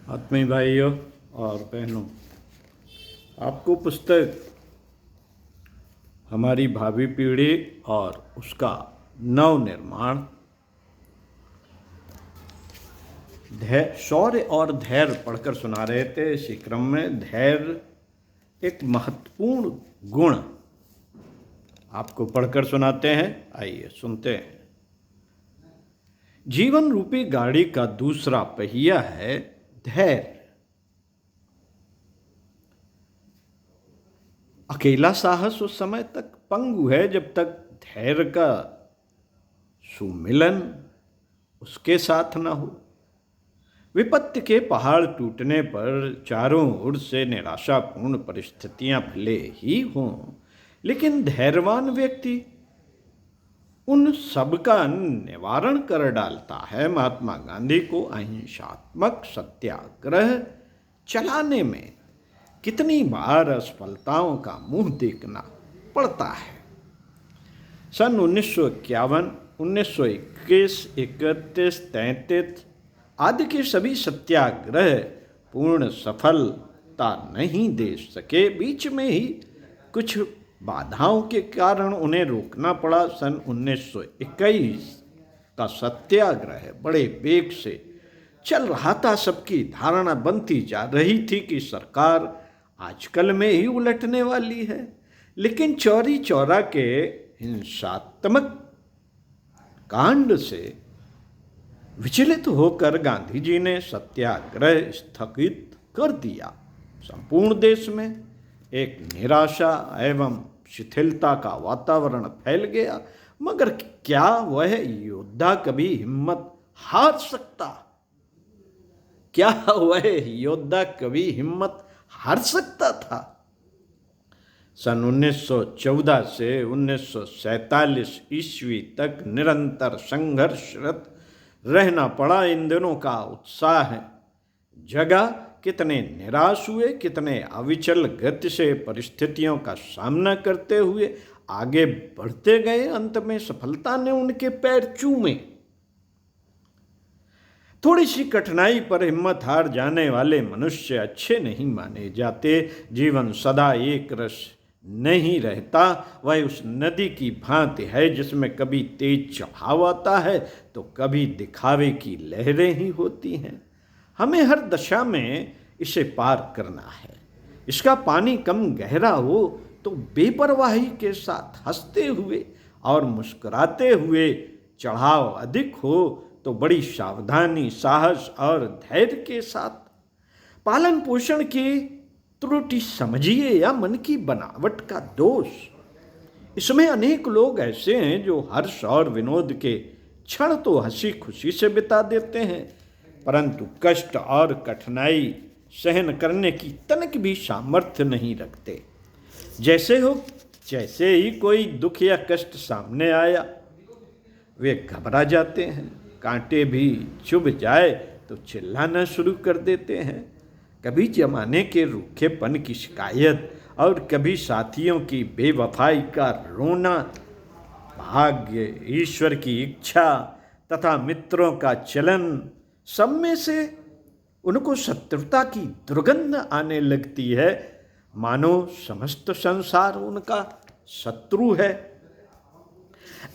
आत्मीय भाइयों और बहनों, आपको पुस्तक हमारी भावी पीढ़ी और उसका नव निर्माण, शौर्य और धैर्य पढ़कर सुना रहे थे। इसी क्रम में धैर्य एक महत्वपूर्ण गुण आपको पढ़कर सुनाते हैं। आइए सुनते हैं। जीवन रूपी गाड़ी का दूसरा पहिया है धैर्य। अकेला साहस उस समय तक पंगु है जब तक धैर्य का सुमिलन उसके साथ न हो। विपत्ति के पहाड़ टूटने पर चारों ओर से निराशापूर्ण परिस्थितियां भले ही हों, लेकिन धैर्यवान व्यक्ति उन सब का निवारण कर डालता है। महात्मा गांधी को अहिंसात्मक सत्याग्रह चलाने में कितनी बार असफलताओं का मुंह देखना पड़ता है। सन 1951, 1921, 31, 33 आदि के सभी सत्याग्रह पूर्ण सफलता नहीं दे सके। बीच में ही कुछ बाधाओं के कारण उन्हें रोकना पड़ा। सन 1921 का सत्याग्रह बड़े वेग से चल रहा था। सबकी धारणा बनती जा रही थी कि सरकार आजकल में ही उलटने वाली है, लेकिन चौरी चौरा के हिंसात्मक कांड से विचलित होकर गांधी जी ने सत्याग्रह स्थगित कर दिया। संपूर्ण देश में एक निराशा एवं शिथिलता का वातावरण फैल गया। मगर क्या वह योद्धा कभी हिम्मत हार सकता? क्या वह योद्धा कभी हिम्मत हार सकता था? सन 1914 से 1947 ईस्वी तक निरंतर संघर्षरत रहना पड़ा। इन दिनों का उत्साह जगा। कितने निराश हुए, कितने अविचल गति से परिस्थितियों का सामना करते हुए आगे बढ़ते गए। अंत में सफलता ने उनके पैर चूमे। थोड़ी सी कठिनाई पर हिम्मत हार जाने वाले मनुष्य अच्छे नहीं माने जाते। जीवन सदा एक रस नहीं रहता। वह उस नदी की भांति है जिसमें कभी तेज चढ़ाव आता है तो कभी दिखावे की लहरें ही होती हैं। हमें हर दशा में इसे पार करना है। इसका पानी कम गहरा हो तो बेपरवाही के साथ हंसते हुए और मुस्कुराते हुए, चढ़ाव अधिक हो तो बड़ी सावधानी, साहस और धैर्य के साथ। पालन पोषण की त्रुटि समझिए या मन की बनावट का दोष, इसमें अनेक लोग ऐसे हैं जो हर्ष और विनोद के क्षण तो हंसी खुशी से बिता देते हैं, परंतु कष्ट और कठिनाई सहन करने की तनिक भी सामर्थ्य नहीं रखते। जैसे ही कोई दुख या कष्ट सामने आया वे घबरा जाते हैं। कांटे भी चुभ जाए तो चिल्लाना शुरू कर देते हैं। कभी जमाने के रूखेपन की शिकायत और कभी साथियों की बेवफाई का रोना। भाग्य, ईश्वर की इच्छा तथा मित्रों का चलन, सब में से उनको शत्रुता की दुर्गंध आने लगती है, मानो समस्त संसार उनका शत्रु है।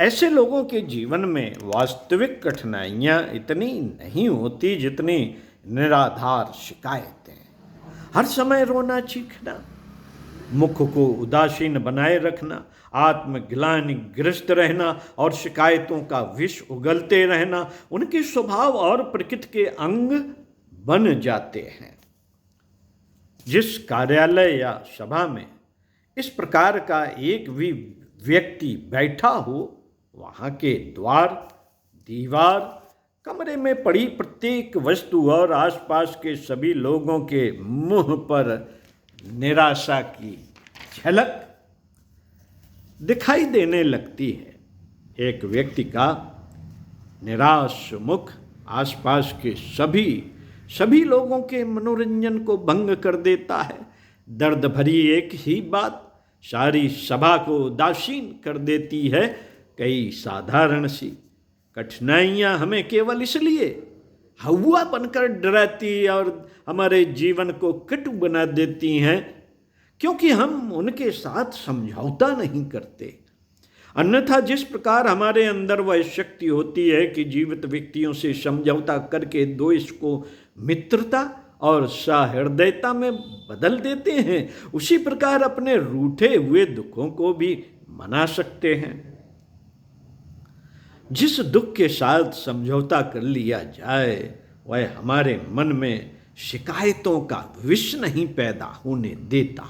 ऐसे लोगों के जीवन में वास्तविक कठिनाइयां इतनी नहीं होती जितनी निराधार शिकायतें। हर समय रोना चीखना, मुख को उदासीन बनाए रखना, आत्मग्लानिग्रस्त रहना और शिकायतों का विष उगलते रहना उनके स्वभाव और प्रकृति के अंग बन जाते हैं। जिस कार्यालय या सभा में इस प्रकार का एक भी व्यक्ति बैठा हो, वहाँ के द्वार, दीवार, कमरे में पड़ी प्रत्येक वस्तु और आसपास के सभी लोगों के मुंह पर निराशा की झलक दिखाई देने लगती है। एक व्यक्ति का निराश मुख आसपास के सभी लोगों के मनोरंजन को भंग कर देता है। दर्द भरी एक ही बात सारी सभा को उदासीन कर देती है। कई साधारण सी कठिनाइयां हमें केवल इसलिए हवा बनकर डराती और हमारे जीवन को कटु बना देती हैं, क्योंकि हम उनके साथ समझौता नहीं करते। अन्यथा जिस प्रकार हमारे अंदर वह शक्ति होती है कि जीवित व्यक्तियों से समझौता करके द्वेष को मित्रता और सहृदयता में बदल देते हैं, उसी प्रकार अपने रूठे हुए दुखों को भी मना सकते हैं। जिस दुख के साथ समझौता कर लिया जाए वह हमारे मन में शिकायतों का विष नहीं पैदा होने देता।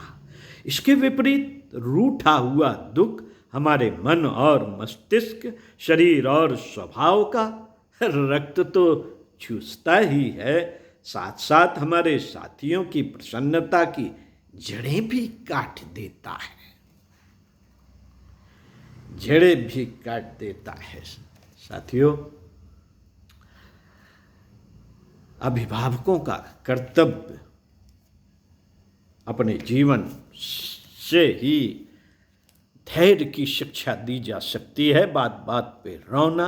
इसके विपरीत रूठा हुआ दुख हमारे मन और मस्तिष्क, शरीर और स्वभाव का रक्त तो चूसता ही है, साथ साथ हमारे साथियों की प्रसन्नता की जड़ें भी काट देता है। जड़ें भी काट देता है। साथियों, अभिभावकों का कर्तव्य अपने जीवन से ही धैर्य की शिक्षा दी जा सकती है। बात बात पे रोना,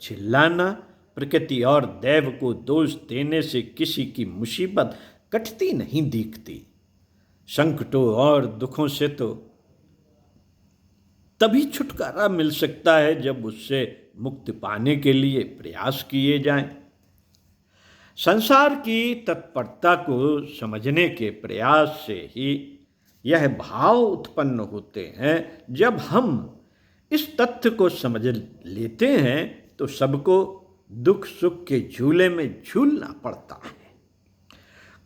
चिल्लाना, प्रकृति और दैव को दोष देने से किसी की मुसीबत कटती नहीं दिखती। संकटों और दुखों से तो तभी छुटकारा मिल सकता है जब उससे मुक्ति पाने के लिए प्रयास किए जाएं। संसार की तत्परता को समझने के प्रयास से ही यह भाव उत्पन्न होते हैं। जब हम इस तथ्य को समझ लेते हैं तो सबको दुख सुख के झूले में झूलना पड़ता है।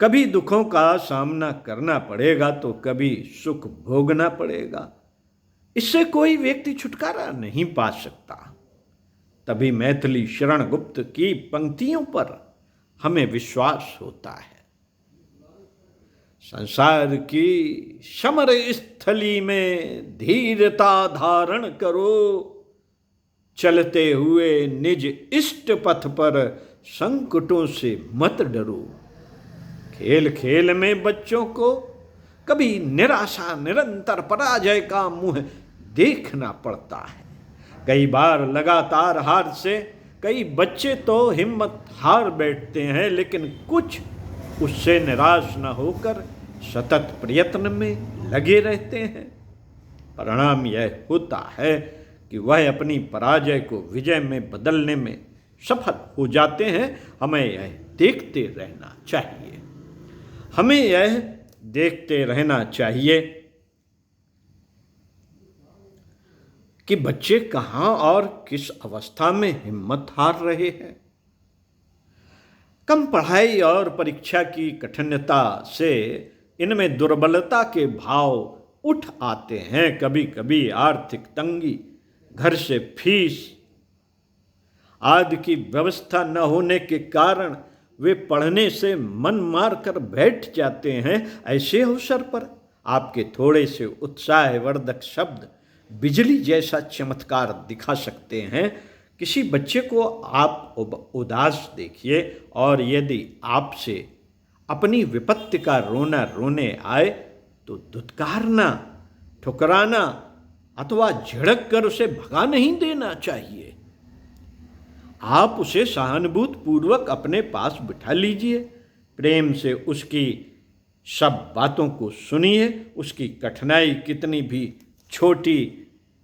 कभी दुखों का सामना करना पड़ेगा तो कभी सुख भोगना पड़ेगा। इससे कोई व्यक्ति छुटकारा नहीं पा सकता। तभी मैथिली शरण गुप्त की पंक्तियों पर हमें विश्वास होता है। संसार की समर स्थली में धीरता धारण करो, चलते हुए निज इष्ट पथ पर संकटों से मत डरो। खेल खेल में बच्चों को कभी निराशा, निरंतर पराजय का मुंह देखना पड़ता है। कई बार लगातार हार से कई बच्चे तो हिम्मत हार बैठते हैं, लेकिन कुछ उससे निराश न होकर सतत प्रयत्न में लगे रहते हैं। परिणाम यह होता है कि वह अपनी पराजय को विजय में बदलने में सफल हो जाते हैं। हमें यह देखते रहना चाहिए। हमें यह देखते रहना चाहिए कि बच्चे कहाँ और किस अवस्था में हिम्मत हार रहे हैं। कम पढ़ाई और परीक्षा की कठिनता से इनमें दुर्बलता के भाव उठ आते हैं। कभी कभी आर्थिक तंगी, घर से फीस आदि की व्यवस्था न होने के कारण वे पढ़ने से मन मार कर बैठ जाते हैं। ऐसे अवसर पर आपके थोड़े से उत्साहवर्धक शब्द बिजली जैसा चमत्कार दिखा सकते हैं। किसी बच्चे को आप उदास देखिए और यदि आपसे अपनी विपत्ति का रोना रोने आए तो दुत्कारना, ठुकराना अथवा झिड़क कर उसे भगा नहीं देना चाहिए। आप उसे सहानुभूति पूर्वक अपने पास बिठा लीजिए। प्रेम से उसकी सब बातों को सुनिए। उसकी कठिनाई कितनी भी छोटी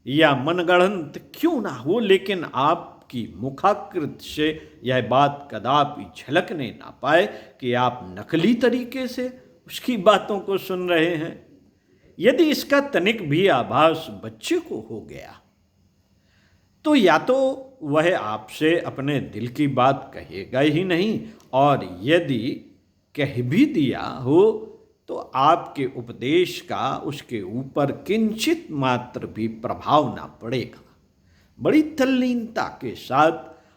या मनगढ़ंत क्यों ना हो, लेकिन आपकी मुखाकृति से यह बात कदापि झलकने ना पाए कि आप नकली तरीके से उसकी बातों को सुन रहे हैं। यदि इसका तनिक भी आभास बच्चे को हो गया तो या तो वह आपसे अपने दिल की बात कहेगा ही नहीं, और यदि कह भी दिया हो तो आपके उपदेश का उसके ऊपर किंचित मात्र भी प्रभाव ना पड़ेगा। बड़ी तल्लीनता के साथ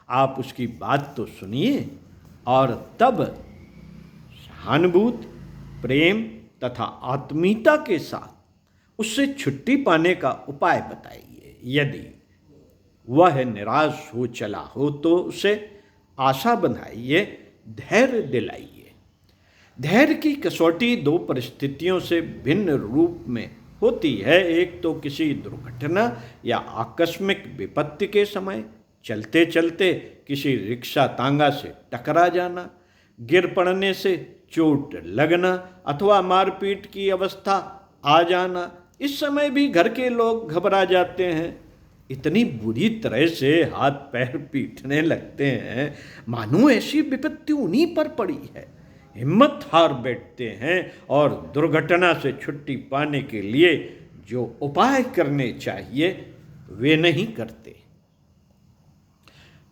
आप उसकी बात तो सुनिए और तब सहानुभूति, प्रेम तथा आत्मीयता के साथ उससे छुट्टी पाने का उपाय बताइए। यदि वह निराश हो चला हो तो उसे आशा बंधाइए, धैर्य दिलाइए। धैर्य की कसौटी दो परिस्थितियों से भिन्न रूप में होती है। एक तो किसी दुर्घटना या आकस्मिक विपत्ति के समय, चलते चलते किसी रिक्शा तांगा से टकरा जाना, गिर पड़ने से चोट लगना अथवा मारपीट की अवस्था आ जाना, इस समय भी घर के लोग घबरा जाते हैं, इतनी बुरी तरह से हाथ पैर पीटने लगते हैं मानो ऐसी विपत्ति उन्हीं पर पड़ी है। हिम्मत हार बैठते हैं और दुर्घटना से छुट्टी पाने के लिए जो उपाय करने चाहिए वे नहीं करते।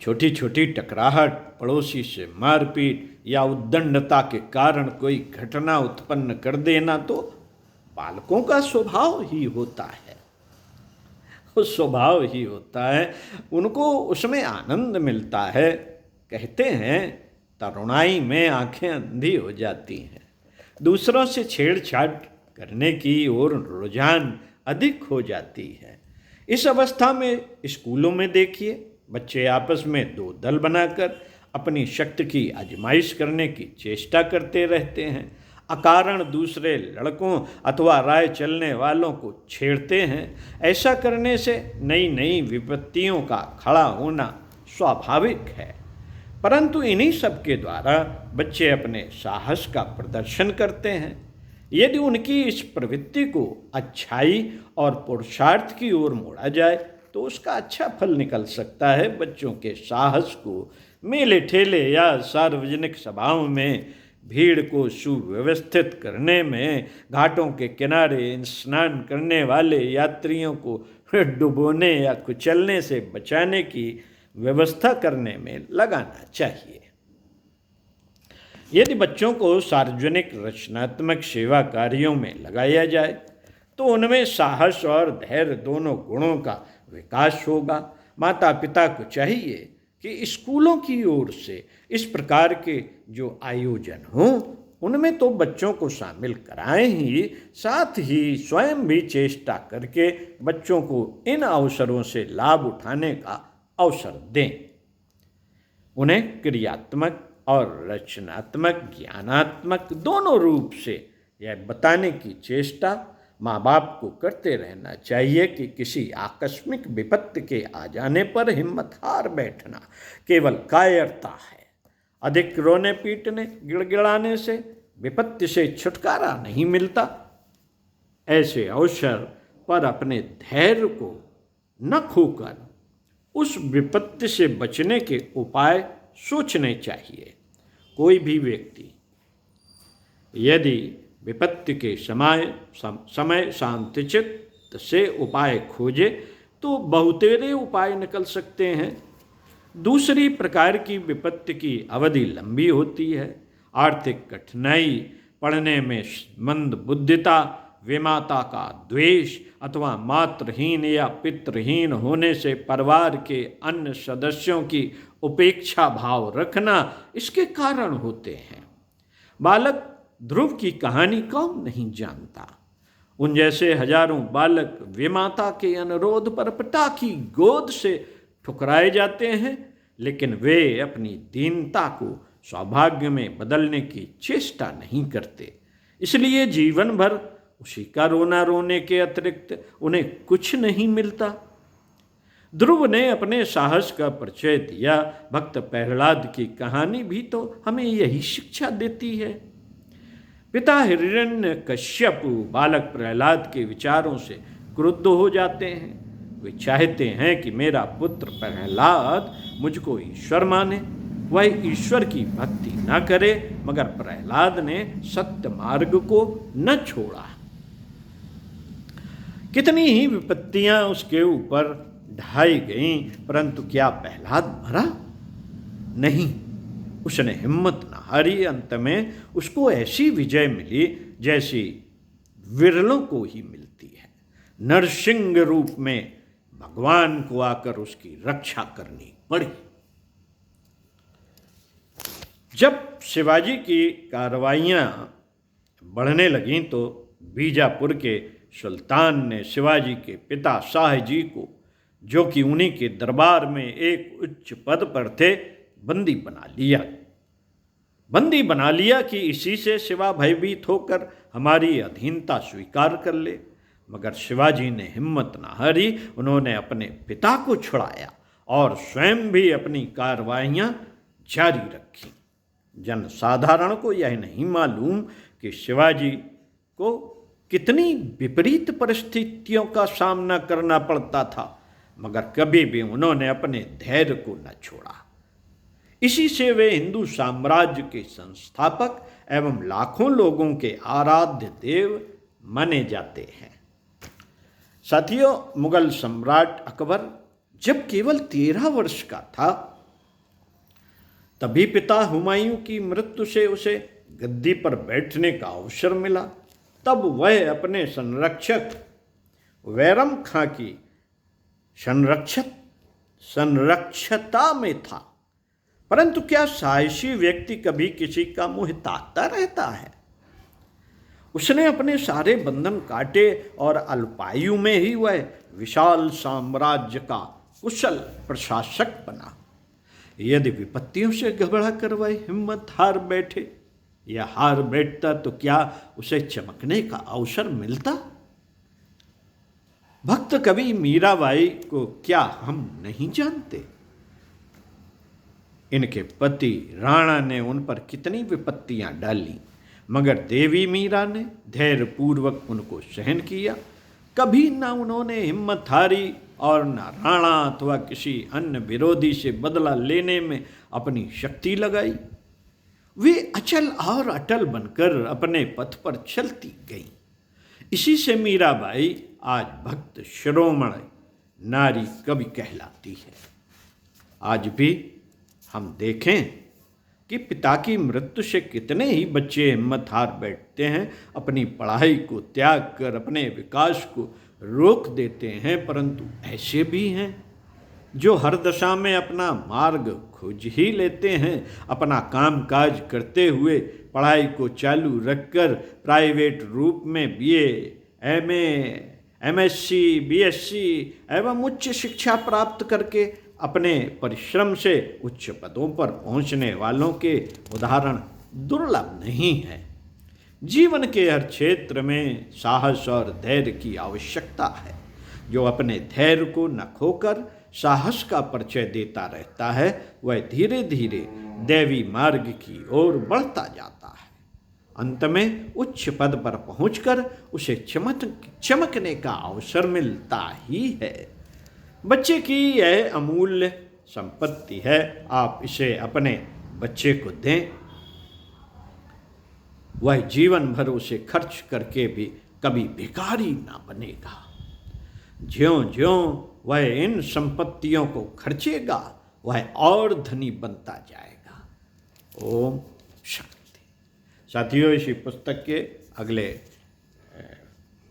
छोटी छोटी टकराहट, पड़ोसी से मारपीट या उद्दंडता के कारण कोई घटना उत्पन्न कर देना तो बालकों का स्वभाव ही होता है। उस स्वभाव ही होता है, उनको उसमें आनंद मिलता है। कहते हैं तरुणाई में आंखें अंधी हो जाती हैं। दूसरों से छेड़छाड़ करने की ओर रुझान अधिक हो जाती है। इस अवस्था में स्कूलों में देखिए, बच्चे आपस में दो दल बनाकर अपनी शक्ति की आजमाइश करने की चेष्टा करते रहते हैं। अकारण दूसरे लड़कों अथवा राय चलने वालों को छेड़ते हैं। ऐसा करने से नई नई विपत्तियों का खड़ा होना स्वाभाविक है, परंतु इन्हीं सब के द्वारा बच्चे अपने साहस का प्रदर्शन करते हैं। यदि उनकी इस प्रवृत्ति को अच्छाई और पुरुषार्थ की ओर मोड़ा जाए तो उसका अच्छा फल निकल सकता है। बच्चों के साहस को मेले ठेले या सार्वजनिक सभाओं में भीड़ को सुव्यवस्थित करने में, घाटों के किनारे स्नान करने वाले यात्रियों को डुबोने या कुचलने से बचाने की व्यवस्था करने में लगाना चाहिए। यदि बच्चों को सार्वजनिक रचनात्मक सेवा कार्यों में लगाया जाए तो उनमें साहस और धैर्य दोनों गुणों का विकास होगा। माता पिता को चाहिए कि स्कूलों की ओर से इस प्रकार के जो आयोजन हों उनमें तो बच्चों को शामिल कराएं ही, साथ ही स्वयं भी चेष्टा करके बच्चों को इन अवसरों से लाभ उठाने का अवसर दें। उन्हें क्रियात्मक और रचनात्मक, ज्ञानात्मक दोनों रूप से यह बताने की चेष्टा माँ बाप को करते रहना चाहिए कि किसी आकस्मिक विपत्ति के आ जाने पर हिम्मत हार बैठना केवल कायरता है। अधिक रोने पीटने गिड़गिड़ाने से विपत्ति से छुटकारा नहीं मिलता। ऐसे अवसर पर अपने धैर्य को न खोकर उस विपत्ति से बचने के उपाय सोचने चाहिए। कोई भी व्यक्ति यदि विपत्ति के समय शांतिचित्त से उपाय खोजे तो बहुतेरे उपाय निकल सकते हैं। दूसरी प्रकार की विपत्ति की अवधि लंबी होती है। आर्थिक कठिनाई, पढ़ने में मंद बुद्धिता, विमाता का द्वेष अथवा मातृहीन या पितृहीन होने से परिवार के अन्य सदस्यों की उपेक्षा भाव रखना इसके कारण होते हैं। बालक ध्रुव की कहानी कौन नहीं जानता। उन जैसे हजारों बालक विमाता के अनुरोध पर पिता की गोद से ठुकराए जाते हैं, लेकिन वे अपनी दीनता को सौभाग्य में बदलने की चेष्टा नहीं करते। इसलिए जीवन भर उसी का रोना रोने के अतिरिक्त उन्हें कुछ नहीं मिलता। ध्रुव ने अपने साहस का परिचय दिया। भक्त प्रहलाद की कहानी भी तो हमें यही शिक्षा देती है। पिता हिरण्यकश्यप बालक प्रहलाद के विचारों से क्रुद्ध हो जाते हैं। वे चाहते हैं कि मेरा पुत्र प्रहलाद मुझको ईश्वर माने। वह ईश्वर की भक्ति न करे, मगर प्रहलाद ने सत्य मार्ग को न छोड़ा। कितनी ही विपत्तियां उसके ऊपर ढाई गईं, परंतु क्या प्रहलाद मरा? नहीं, उसने हिम्मत न हारी। अंत में उसको ऐसी विजय मिली जैसी विरलों को ही मिलती है। नरसिंह रूप में भगवान को आकर उसकी रक्षा करनी पड़ी। जब शिवाजी की कार्रवाइयाँ बढ़ने लगीं तो बीजापुर के सुल्तान ने शिवाजी के पिता शाहजी को, जो कि उन्हीं के दरबार में एक उच्च पद पर थे, बंदी बना लिया कि इसी से शिवा भयभीत होकर हमारी अधीनता स्वीकार कर ले। मगर शिवाजी ने हिम्मत न हारी। उन्होंने अपने पिता को छुड़ाया और स्वयं भी अपनी कार्रवाइयाँ जारी रखीं। जनसाधारण को यह नहीं मालूम कि शिवाजी को कितनी विपरीत परिस्थितियों का सामना करना पड़ता था, मगर कभी भी उन्होंने अपने धैर्य को न छोड़ा। इसी से वे हिंदू साम्राज्य के संस्थापक एवं लाखों लोगों के आराध्य देव माने जाते हैं। साथियों, मुगल सम्राट अकबर जब केवल 13 वर्ष का था, तभी पिता हुमायूं की मृत्यु से उसे गद्दी पर बैठने का अवसर मिला। तब वह अपने संरक्षक बैरम खां की संरक्षता में था। परंतु क्या साहसी व्यक्ति कभी किसी का मुंह ताकता रहता है? उसने अपने सारे बंधन काटे और अल्पायु में ही वह विशाल साम्राज्य का कुशल प्रशासक बना। यदि विपत्तियों से घबरा कर वह हिम्मत हार बैठे या हार बैठता तो क्या उसे चमकने का अवसर मिलता? भक्त कवि मीराबाई को क्या हम नहीं जानते? इनके पति राणा ने उन पर कितनी विपत्तियां डाली, मगर देवी मीरा ने धैर्यपूर्वक उनको सहन किया। कभी न उन्होंने हिम्मत हारी और न राणा अथवा किसी अन्य विरोधी से बदला लेने में अपनी शक्ति लगाई। वे अचल और अटल बनकर अपने पथ पर चलती गईं। इसी से मीराबाई आज भक्त शिरोमणि नारी कवि कहलाती है। आज भी हम देखें कि पिता की मृत्यु से कितने ही बच्चे हिम्मत हार बैठते हैं, अपनी पढ़ाई को त्याग कर अपने विकास को रोक देते हैं। परंतु ऐसे भी हैं जो हर दशा में अपना मार्ग खोज ही लेते हैं। अपना कामकाज करते हुए पढ़ाई को चालू रखकर प्राइवेट रूप में बीए, एमए, एमएससी, बीएससी एवं उच्च शिक्षा प्राप्त करके अपने परिश्रम से उच्च पदों पर पहुंचने वालों के उदाहरण दुर्लभ नहीं हैं। जीवन के हर क्षेत्र में साहस और धैर्य की आवश्यकता है। जो अपने धैर्य को न खोकर साहस का परिचय देता रहता है, वह धीरे धीरे दैवी मार्ग की ओर बढ़ता जाता है। अंत में उच्च पद पर पहुंचकर उसे चमकने का अवसर मिलता ही है। बच्चे की यह अमूल्य संपत्ति है। आप इसे अपने बच्चे को दें, वह जीवन भर उसे खर्च करके भी कभी भिखारी ना बनेगा। ज्यों ज्यों वह इन संपत्तियों को खर्चेगा, वह और धनी बनता जाएगा। ओम शांति। साथियों, इसी पुस्तक के अगले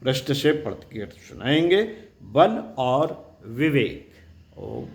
पृष्ठ से पढ़ कर सुनाएंगे बल और विवेक। ओम